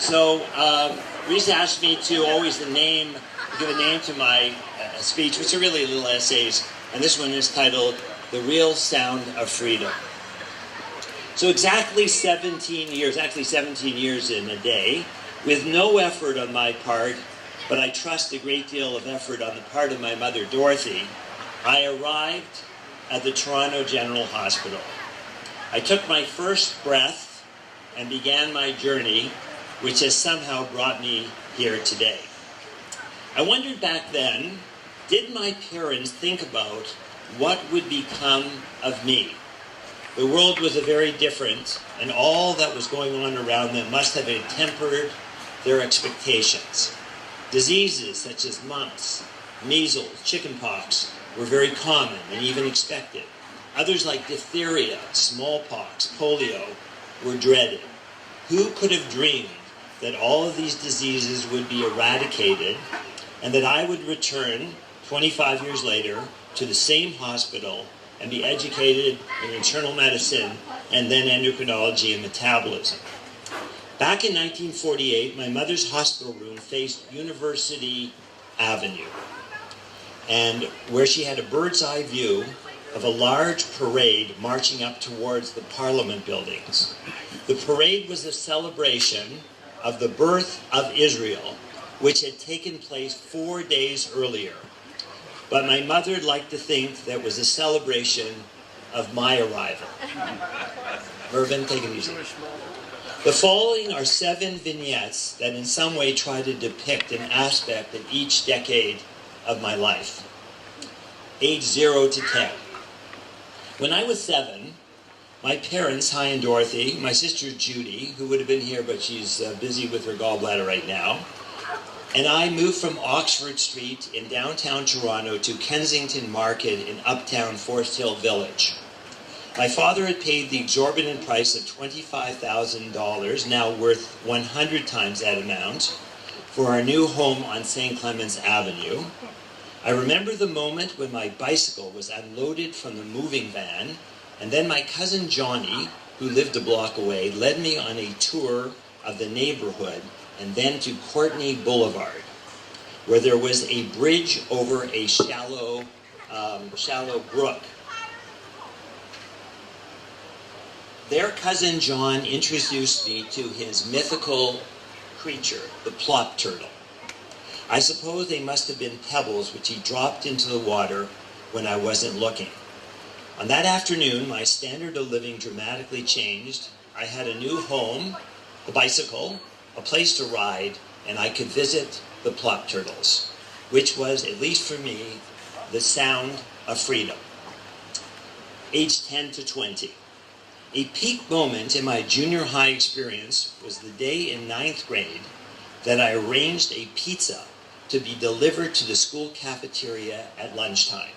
So, Reese asked me to always give a name to my speech, which are really little essays, and this one is titled The Real Sound of Freedom. So exactly 17 years in a day, with no effort on my part, but I trust a great deal of effort on the part of my mother, Dorothy, I arrived at the Toronto General Hospital. I took my first breath and began my journey, which has somehow brought me here today. I wondered back then, did my parents think about what would become of me? The world was very different, and all that was going on around them must have tempered their expectations. Diseases such as mumps, measles, chickenpox were very common and even expected. Others like diphtheria, smallpox, polio were dreaded. Who could have dreamed that all of these diseases would be eradicated and that I would return 25 years later to the same hospital and be educated in internal medicine and then endocrinology and metabolism. Back in 1948, my mother's hospital room faced University Avenue, and where she had a bird's eye view of a large parade marching up towards the Parliament buildings. The parade was a celebration of the birth of Israel, which had taken place 4 days earlier. But my mother liked to think that was a celebration of my arrival. Mervyn, take it easy. The following are 7 vignettes that in some way try to depict an aspect of each decade of my life. Age 0 to 10. When I was 7, my parents, Hi and Dorothy, my sister Judy, who would have been here but she's busy with her gallbladder right now, and I moved from Oxford Street in downtown Toronto to Kensington Market in uptown Forest Hill Village. My father had paid the exorbitant price of $25,000, now worth 100 times that amount, for our new home on St. Clements Avenue. I remember the moment when my bicycle was unloaded from the moving van, and then my cousin Johnny, who lived a block away, led me on a tour of the neighborhood and then to Courtney Boulevard, where there was a bridge over a shallow brook. There, cousin John introduced me to his mythical creature, the plop turtle. I suppose they must have been pebbles which he dropped into the water when I wasn't looking. On that afternoon, my standard of living dramatically changed. I had a new home, a bicycle, a place to ride, and I could visit the plop turtles, which was, at least for me, the sound of freedom. Age 10 to 20. A peak moment in my junior high experience was the day in 9th grade that I arranged a pizza to be delivered to the school cafeteria at lunchtime.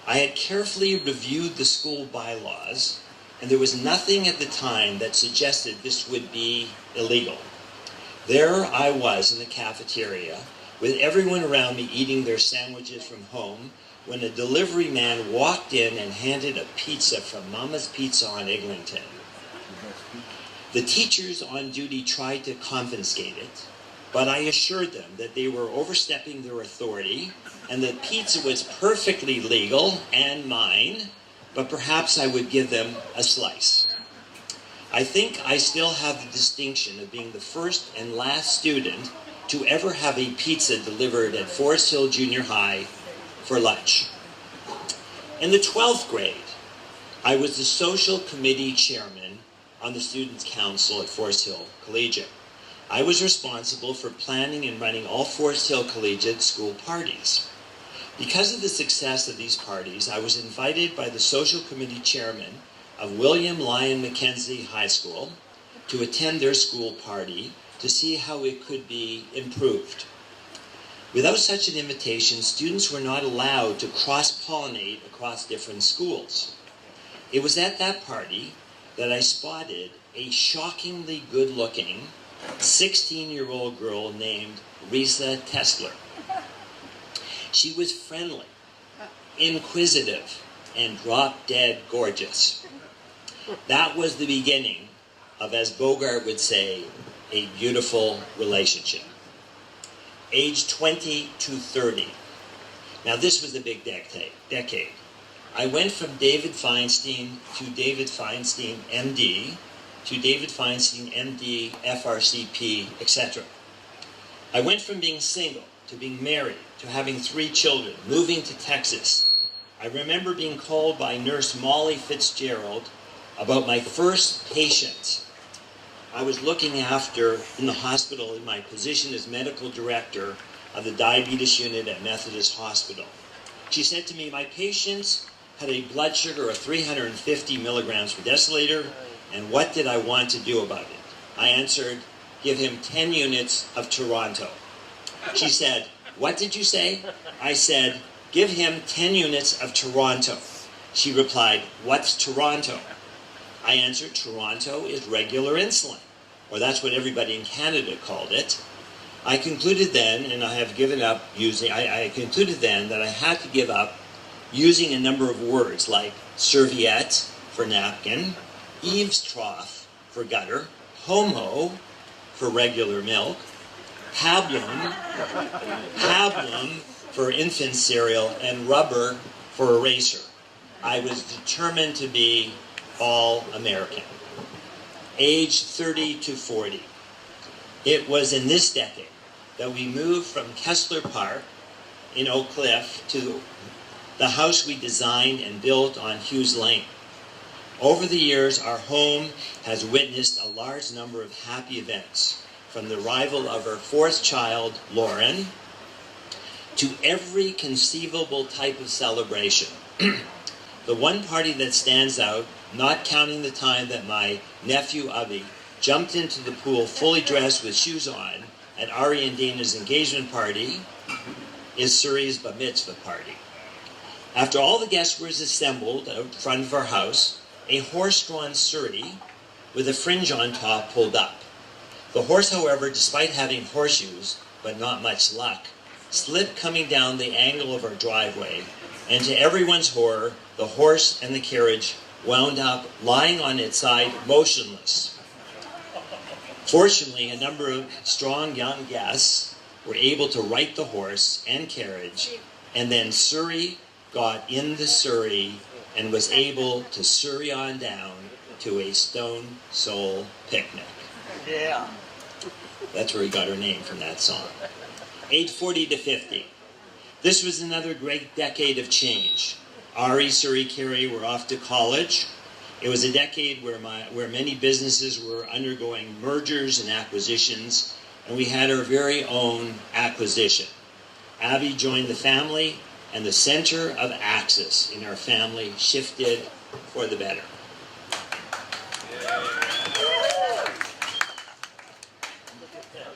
I had carefully reviewed the school bylaws, and there was nothing at the time that suggested this would be illegal. There I was in the cafeteria, with everyone around me eating their sandwiches from home, when a delivery man walked in and handed a pizza from Mama's Pizza on Eglinton. The teachers on duty tried to confiscate it, but I assured them that they were overstepping their authority and that pizza was perfectly legal and mine, but perhaps I would give them a slice. I think I still have the distinction of being the first and last student to ever have a pizza delivered at Forest Hill Junior High for lunch. In the 12th grade, I was the social committee chairman on the Students' Council at Forest Hill Collegiate. I was responsible for planning and running all Forest Hill Collegiate school parties. Because of the success of these parties, I was invited by the social committee chairman of William Lyon Mackenzie High School to attend their school party to see how it could be improved. Without such an invitation, students were not allowed to cross-pollinate across different schools. It was at that party that I spotted a shockingly good-looking 16-year-old girl named Risa Tesler. She was friendly, inquisitive, and drop-dead gorgeous. That was the beginning of, as Bogart would say, a beautiful relationship. Age 20 to 30. Now this was a big decade. I went from David Feinstein to David Feinstein MD to David Feinstein MD, FRCP, etc. I went from being single to being married to having 3 children, moving to Texas. I remember being called by Nurse Molly Fitzgerald about my first patient I was looking after in the hospital in my position as medical director of the diabetes unit at Methodist Hospital. She said to me, my patient had a blood sugar of 350 milligrams per deciliter, and what did I want to do about it? I answered, give him 10 units of Toronto. She said, what did you say? I said, give him 10 units of Toronto. She replied, what's Toronto? I answered, Toronto is regular insulin, or that's what everybody in Canada called it. I concluded then, and I have given up using, I concluded then that I had to give up using a number of words like serviette for napkin, eaves trough for gutter, homo for regular milk, pablum for infant cereal, and rubber for eraser. I was determined to be all American. Age 30 to 40. It was in this decade that we moved from Kessler Park in Oak Cliff to the house we designed and built on Hughes Lane. Over the years, our home has witnessed a large number of happy events, from the arrival of our 4th child, Lauren, to every conceivable type of celebration. The one party that stands out, not counting the time that my nephew Avi jumped into the pool fully dressed with shoes on at Ari and Dana's engagement party, is Surrey's bar mitzvah party. After all the guests were assembled out front of our house, a horse-drawn surrey with a fringe on top pulled up. The horse, however, despite having horseshoes, but not much luck, slipped coming down the angle of our driveway, and to everyone's horror, the horse and the carriage wound up lying on its side, motionless. Fortunately, a number of strong young guests were able to right the horse and carriage, and then Surrey got in the surrey and was able to surrey on down to a Stone Soul picnic. Yeah. That's where he got her name, from that song. Age 40 to 50. This was another great decade of change. Ari, Surrey, Carrie were off to college. It was a decade where many businesses were undergoing mergers and acquisitions, and we had our very own acquisition. Abby joined the family, and the center of axis in our family shifted for the better.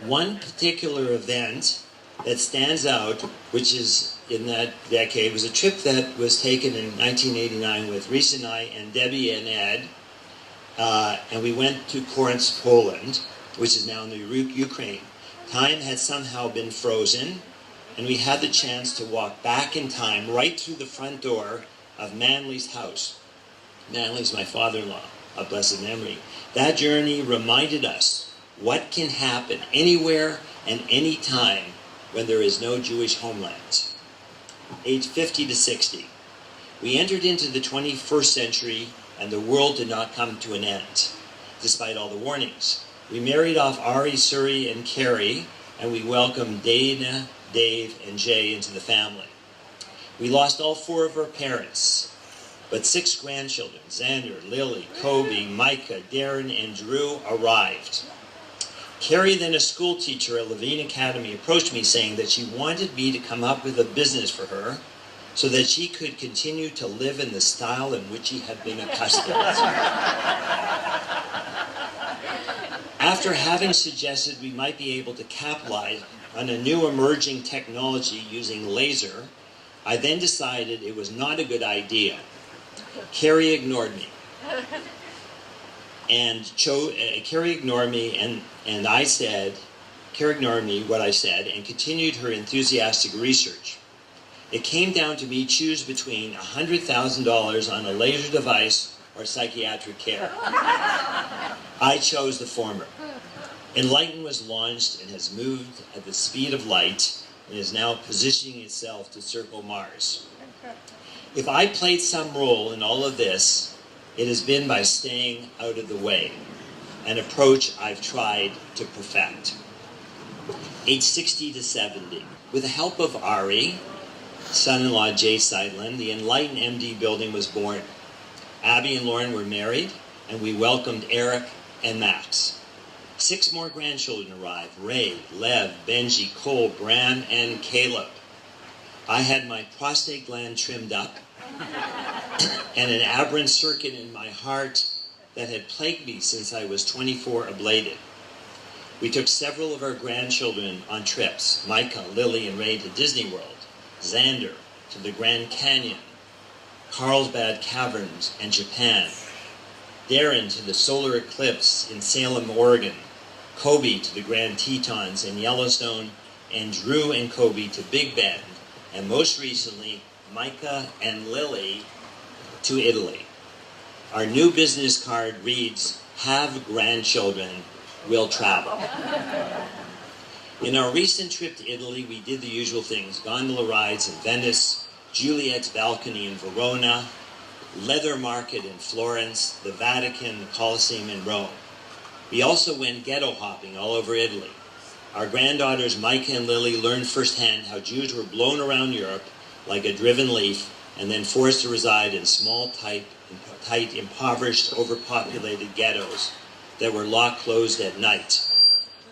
One particular event that stands out, which is in that decade, was a trip that was taken in 1989 with Reese and I and Debbie and Ed, and we went to Corinth, Poland, which is now in the Ukraine. Time had somehow been frozen, and we had the chance to walk back in time right through the front door of Manley's house. Manley's my father-in-law, of blessed memory. That journey reminded us what can happen anywhere and any time when there is no Jewish homeland. Age 50 to 60. We entered into the 21st century, and the world did not come to an end, despite all the warnings. We married off Ari, Surrey, and Carrie, and we welcomed Dana, Dave, and Jay into the family. We lost all 4 of our parents, but 6 grandchildren, Xander, Lily, Kobe, Micah, Darren, and Drew, arrived. Carrie, then a school teacher at Levine Academy, approached me saying that she wanted me to come up with a business for her so that she could continue to live in the style in which she had been accustomed. After having suggested we might be able to capitalize on a new emerging technology using laser, I then decided it was not a good idea. Carrie ignored me. Carrie ignored me, and I said, Carrie ignored me, what I said, and continued her enthusiastic research. It came down to me choose between $100,000 on a laser device or psychiatric care. I chose the former. Enlighten was launched and has moved at the speed of light and is now positioning itself to circle Mars. If I played some role in all of this, it has been by staying out of the way, an approach I've tried to perfect. Age 60 to 70. With the help of Ari, son-in-law Jay Seidlin, the Enlighten MD building was born. Abby and Lauren were married, and we welcomed Eric and Max. 6 more grandchildren arrived: Ray, Lev, Benji, Cole, Bram, and Caleb. I had my prostate gland trimmed up and an aberrant circuit in my heart that had plagued me since I was 24 ablated. We took several of our grandchildren on trips: Micah, Lily, and Ray to Disney World, Xander to the Grand Canyon, Carlsbad Caverns and Japan, Darren to the solar eclipse in Salem, Oregon, Kobe to the Grand Tetons in Yellowstone, and Drew and Kobe to Big Bend, and most recently, Micah and Lily to Italy. Our new business card reads, "Have grandchildren, will travel." In our recent trip to Italy, we did the usual things: gondola rides in Venice, Juliet's balcony in Verona, leather market in Florence, the Vatican, the Colosseum in Rome. We also went ghetto hopping all over Italy. Our granddaughters Micah and Lily learned firsthand how Jews were blown around Europe like a driven leaf and then forced to reside in small, tight, impoverished, overpopulated ghettos that were locked closed at night.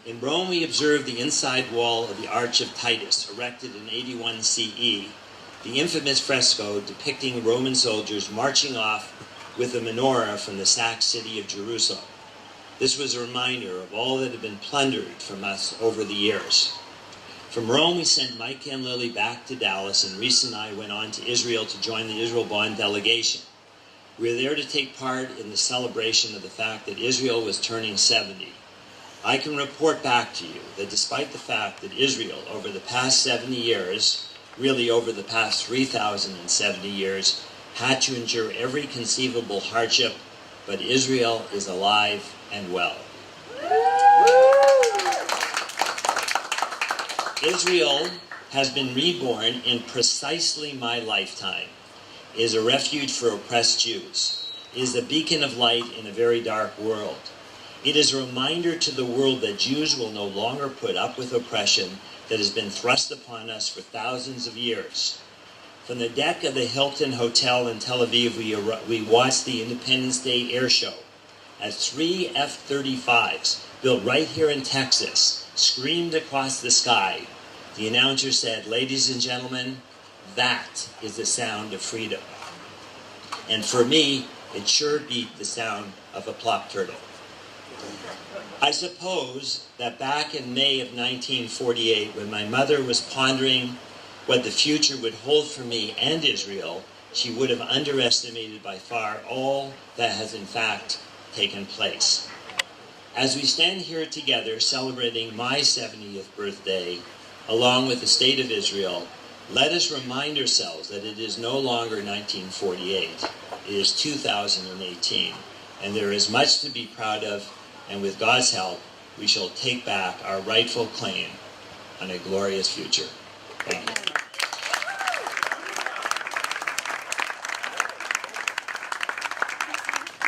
In Rome, we observed the inside wall of the Arch of Titus, erected in 81 CE, the infamous fresco depicting Roman soldiers marching off with a menorah from the sacked city of Jerusalem. This was a reminder of all that had been plundered from us over the years. From Rome, we sent Micah and Lily back to Dallas, and Reese and I went on to Israel to join the Israel Bond delegation. We were there to take part in the celebration of the fact that Israel was turning 70. I can report back to you that despite the fact that Israel, over the past 70 years, really over the past 3,070 years, had to endure every conceivable hardship, but Israel is alive and well. Israel has been reborn in precisely my lifetime. It is a refuge for oppressed Jews. It is a beacon of light in a very dark world. It is a reminder to the world that Jews will no longer put up with oppression that has been thrust upon us for thousands of years. From the deck of the Hilton Hotel in Tel Aviv, we watched the Independence Day air show as 3 F-35s, built right here in Texas, screamed across the sky. The announcer said, "Ladies and gentlemen, that is the sound of freedom." And for me, it sure beat the sound of a plop turtle. I suppose that back in May of 1948, when my mother was pondering what the future would hold for me and Israel, she would have underestimated by far all that has in fact taken place. As we stand here together celebrating my 70th birthday, along with the state of Israel, let us remind ourselves that it is no longer 1948, it is 2018, and there is much to be proud of, and with God's help, we shall take back our rightful claim on a glorious future.